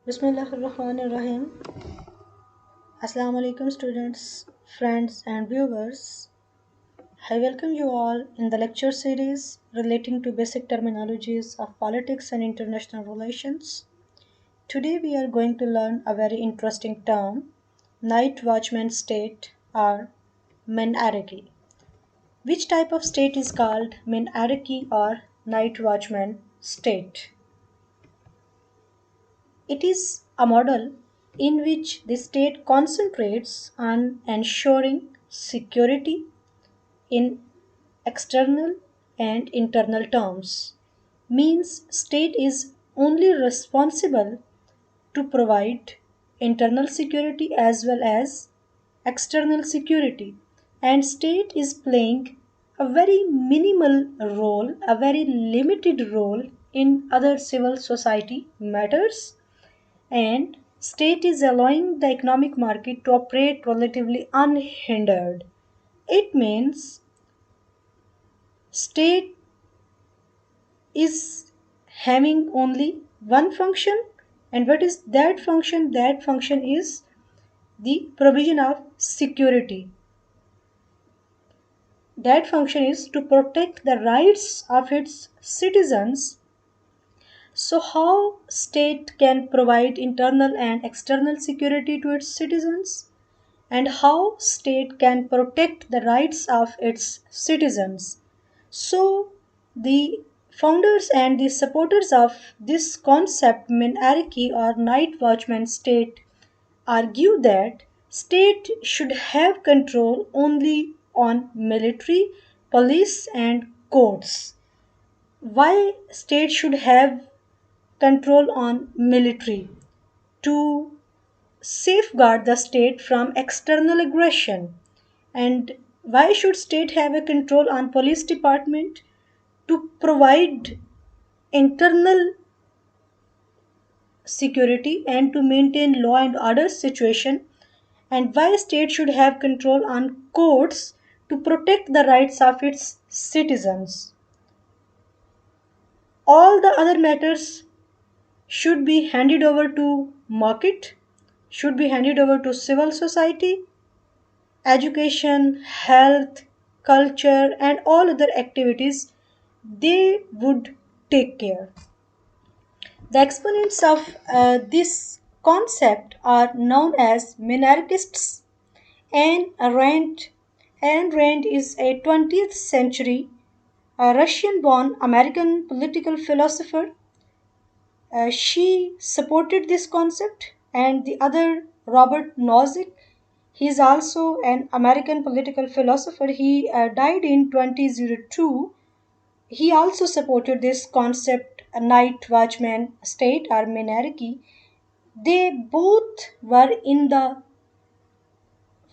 Bismillahirrahmanirrahim. Assalamu alaikum students, friends and viewers. I welcome you all in the lecture series relating to basic terminologies of politics and international relations. Today we are going to learn a very interesting term, night watchman state or minarchy. Which type of state is called minarchy or night watchman state? It is a model in which the state concentrates on ensuring security in external and internal terms. Means state is only responsible to provide internal security as well as external security, and state is playing a very minimal role, a very limited role in other civil society matters, and state is allowing the economic market to operate relatively unhindered. It means state is having only one function, and what is that function? That function is the provision of security. That function is to protect the rights of its citizens. So how state can provide internal and external security to its citizens, and how state can protect the rights of its citizens? So the founders and the supporters of this concept minarchy or night watchman state argue that state should have control only on military, police and courts. Why state should have control on military? To safeguard the state from external aggression. And why should state have a control on police department? To provide internal security and to maintain law and order situation. And why state should have control on courts? To protect the rights of its citizens. All the other matters should be handed over to market, should be handed over to civil society, education, health, culture, and all other activities, they would take care. The exponents of this concept are known as minarchists. Ayn Rand is a 20th century Russian born American political philosopher. She supported this concept, and the other, Robert Nozick, he is also an American political philosopher. He died in 2002. He also supported this concept, a night watchman state or minarchy. They both were in the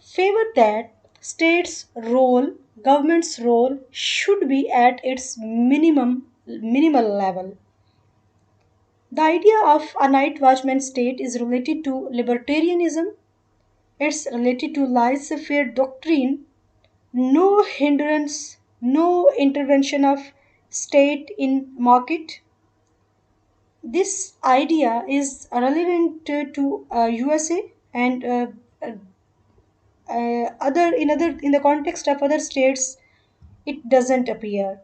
favor that state's role, government's role should be at its minimal level. The idea of a night watchman state is related to libertarianism. It's related to laissez-faire doctrine, no hindrance, no intervention of state in market. This idea is relevant to USA and other in the context of other states. It doesn't appear.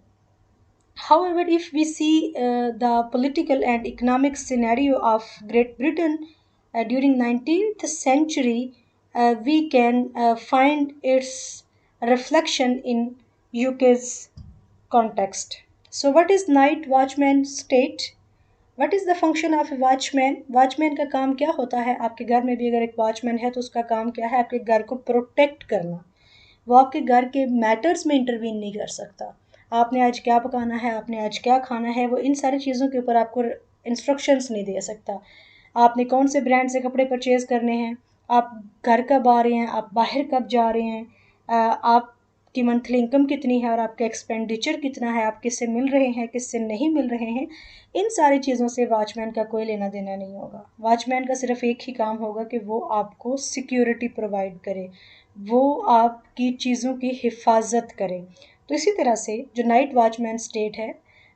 However, if we see the political and economic scenario of Great Britain during 19th century, we can find its reflection in UK's context. So, what is night watchman state? What is the function of a watchman? Watchman का काम क्या होता है? आपके घर में भी अगर एक वॉचमैन है तो उसका काम क्या है? आपके घर को प्रोटेक्ट करना। वो आपके घर के मैटर्स में इंटरवीन नहीं कर सकता। आपने आज क्या पकाना है, आपने आज क्या खाना है, वो इन सारी चीज़ों के ऊपर आपको इंस्ट्रक्शंस नहीं दे सकता। आपने कौन से ब्रांड से कपड़े परचेज़ करने हैं, आप घर कब आ रहे हैं, आप बाहर कब जा रहे हैं, आपकी मंथली इनकम कितनी है और आपका एक्सपेंडिचर कितना है, आप किससे मिल रहे हैं, किससे नहीं मिल रहे हैं, इन सारी चीज़ों से वॉचमैन का कोई लेना देना नहीं होगा। वॉचमैन का सिर्फ एक ही काम होगा कि वो आपको सिक्योरिटी प्रोवाइड करे, वो आपकी चीज़ों की हिफाजत करे। तो इसी तरह से जो नाइट वॉचमैन स्टेट है,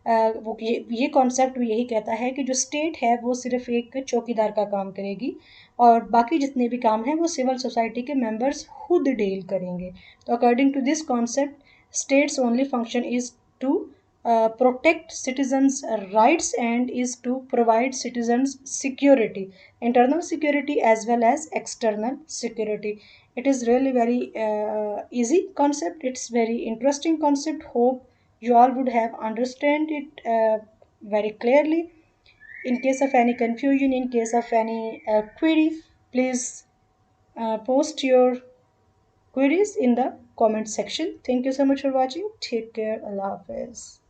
वो ये कॉन्सेप्ट भी यही कहता है कि जो स्टेट है वो सिर्फ एक चौकीदार का काम करेगी और बाकी जितने भी काम हैं वो सिविल सोसाइटी के मेंबर्स खुद डील करेंगे। तो according to this concept state's only function is to protect citizens rights and is to provide citizens security, internal security as well as external security. It is really very easy concept, it's very interesting concept. Hope you all would have understand it very clearly. In case of any confusion, in case of any query, please post your queries in the comment section. Thank you so much for watching. Take care. Allah Hafiz.